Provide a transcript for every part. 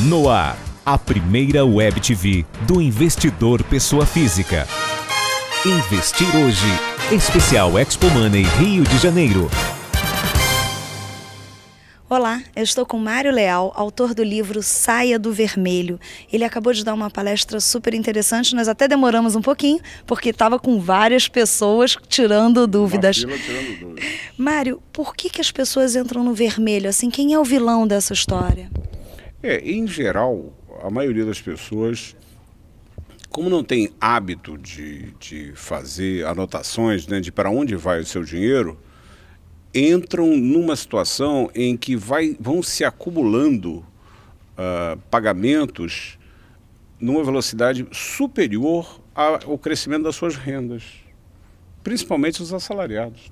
No ar, a primeira web TV do investidor pessoa física. Investir hoje, especial Expo Money Rio de Janeiro. Olá, eu estou com Mário Leal, autor do livro Saia do Vermelho. Ele acabou de dar uma palestra super interessante, nós até demoramos um pouquinho, porque estava com várias pessoas tirando dúvidas. Mário, por que as pessoas entram no vermelho? Assim, quem é o vilão dessa história? Em geral, a maioria das pessoas, como não tem hábito de fazer anotações, né, de para onde vai o seu dinheiro, entram numa situação em que vão se acumulando pagamentos numa velocidade superior ao crescimento das suas rendas, principalmente os assalariados.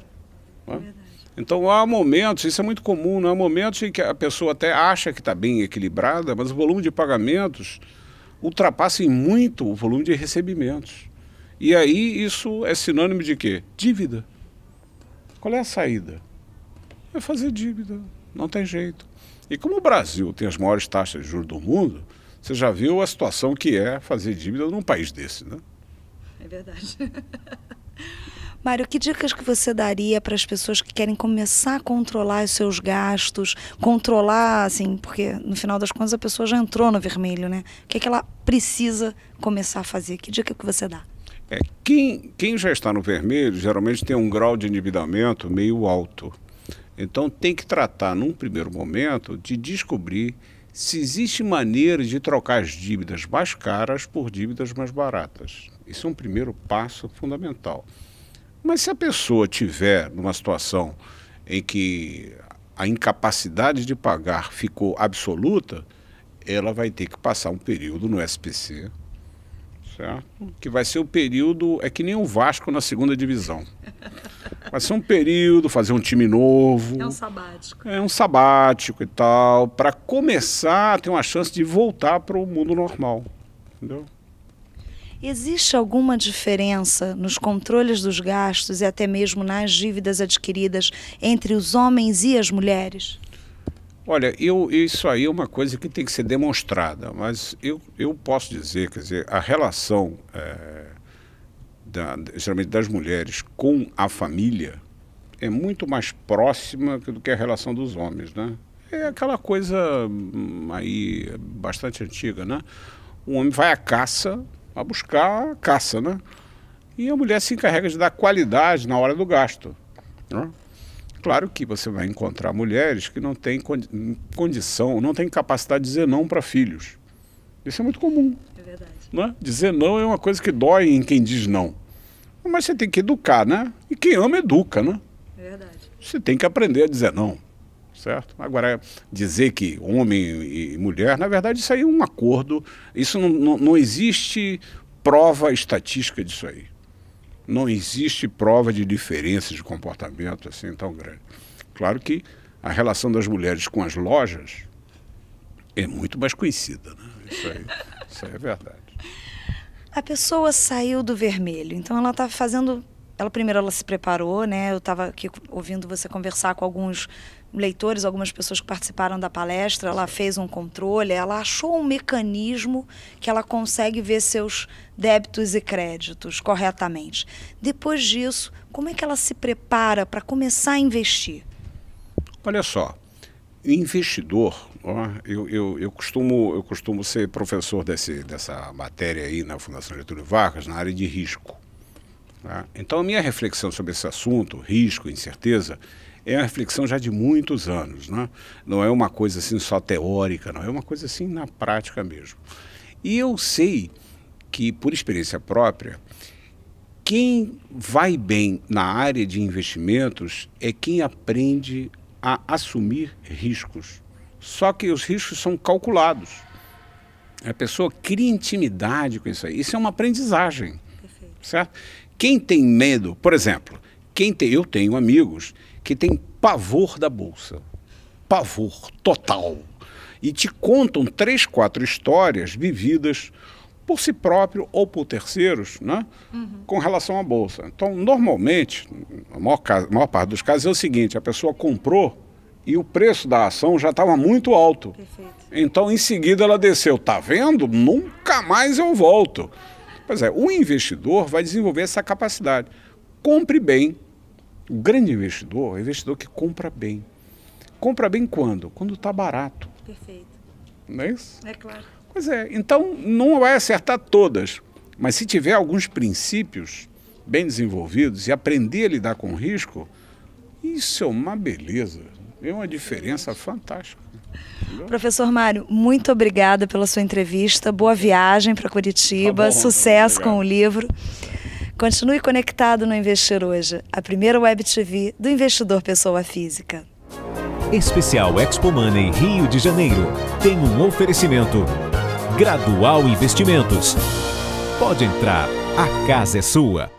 Né? Então há momentos, isso é muito comum, né? Há momentos em que a pessoa até acha que está bem equilibrada, mas o volume de pagamentos ultrapassa em muito o volume de recebimentos. E aí isso é sinônimo de quê? Dívida. Qual é a saída? É fazer dívida, não tem jeito. E como o Brasil tem as maiores taxas de juros do mundo, você já viu a situação que é fazer dívida num país desse, né? É verdade. Mário, que dicas que você daria para as pessoas que querem começar a controlar os seus gastos, controlar, assim, porque no final das contas a pessoa já entrou no vermelho, né? O que é que ela precisa começar a fazer? Que dica que você dá? Quem já está no vermelho geralmente tem um grau de endividamento meio alto. Então tem que tratar num primeiro momento de descobrir se existe maneira de trocar as dívidas mais caras por dívidas mais baratas. Isso é um primeiro passo fundamental. Mas se a pessoa tiver numa situação em que a incapacidade de pagar ficou absoluta, ela vai ter que passar um período no SPC, certo? Que vai ser o período, é que nem o Vasco na segunda divisão. Vai ser um período, fazer um time novo. É um sabático. É um sabático e tal, para começar a ter uma chance de voltar para o mundo normal, entendeu? Existe alguma diferença nos controles dos gastos e até mesmo nas dívidas adquiridas entre os homens e as mulheres? Olha, isso aí é uma coisa que tem que ser demonstrada, mas eu posso dizer, quer dizer, a relação geralmente das mulheres com a família é muito mais próxima do que a relação dos homens, né? É aquela coisa aí bastante antiga, né? O homem vai à caça, a buscar a caça, né? E a mulher se encarrega de dar qualidade na hora do gasto, né? Claro que você vai encontrar mulheres que não têm condição, não têm capacidade de dizer não para filhos. Isso é muito comum. É verdade. Né? Dizer não é uma coisa que dói em quem diz não. Mas você tem que educar, né? E quem ama, educa, né? É verdade. Você tem que aprender a dizer não, certo? Agora, dizer que homem e mulher, na verdade, isso aí é um acordo. Isso não existe prova estatística disso aí. Não existe prova de diferença de comportamento assim tão grande. Claro que a relação das mulheres com as lojas é muito mais conhecida, né? Isso aí é verdade. A pessoa saiu do vermelho, então ela está fazendo... Primeiro ela se preparou, né? Eu estava aqui ouvindo você conversar com alguns leitores, algumas pessoas que participaram da palestra, ela fez um controle, ela achou um mecanismo que ela consegue ver seus débitos e créditos corretamente. Depois disso, como é que ela se prepara para começar a investir? Olha só, investidor, ó, eu costumo ser professor dessa matéria aí na Fundação Getúlio Vargas, na área de risco. Tá? Então a minha reflexão sobre esse assunto, risco, incerteza, é uma reflexão já de muitos anos, né? Não é uma coisa assim só teórica, não é uma coisa assim na prática mesmo. E eu sei que, por experiência própria, quem vai bem na área de investimentos é quem aprende a assumir riscos. Só que os riscos são calculados. A pessoa cria intimidade com isso aí. Isso é uma aprendizagem. Perfeito. Certo? Quem tem medo, por exemplo, eu tenho amigos que têm pavor da bolsa. Pavor total. E te contam 3, 4 histórias vividas por si próprio ou por terceiros, né? Com relação à bolsa. Então, normalmente, a maior parte dos casos é o seguinte, a pessoa comprou e o preço da ação já estava muito alto. Perfeito. Então, em seguida, ela desceu. Tá vendo? Nunca mais eu volto. Pois é, o investidor vai desenvolver essa capacidade. Compre bem. O grande investidor é o investidor que compra bem. Compra bem quando? Quando está barato. Perfeito. Não é isso? É claro. Pois é, então não vai acertar todas, mas se tiver alguns princípios bem desenvolvidos e aprender a lidar com o risco, isso é uma beleza, é uma diferença fantástica. Entendeu? Professor Mário, muito obrigada pela sua entrevista, boa viagem para Curitiba, Tá bom, sucesso obrigado. com o livro. Continue conectado no Investir Hoje, a primeira web TV do investidor pessoa física. Especial Expo Money Rio de Janeiro tem um oferecimento. Gradual Investimentos. Pode entrar, a casa é sua.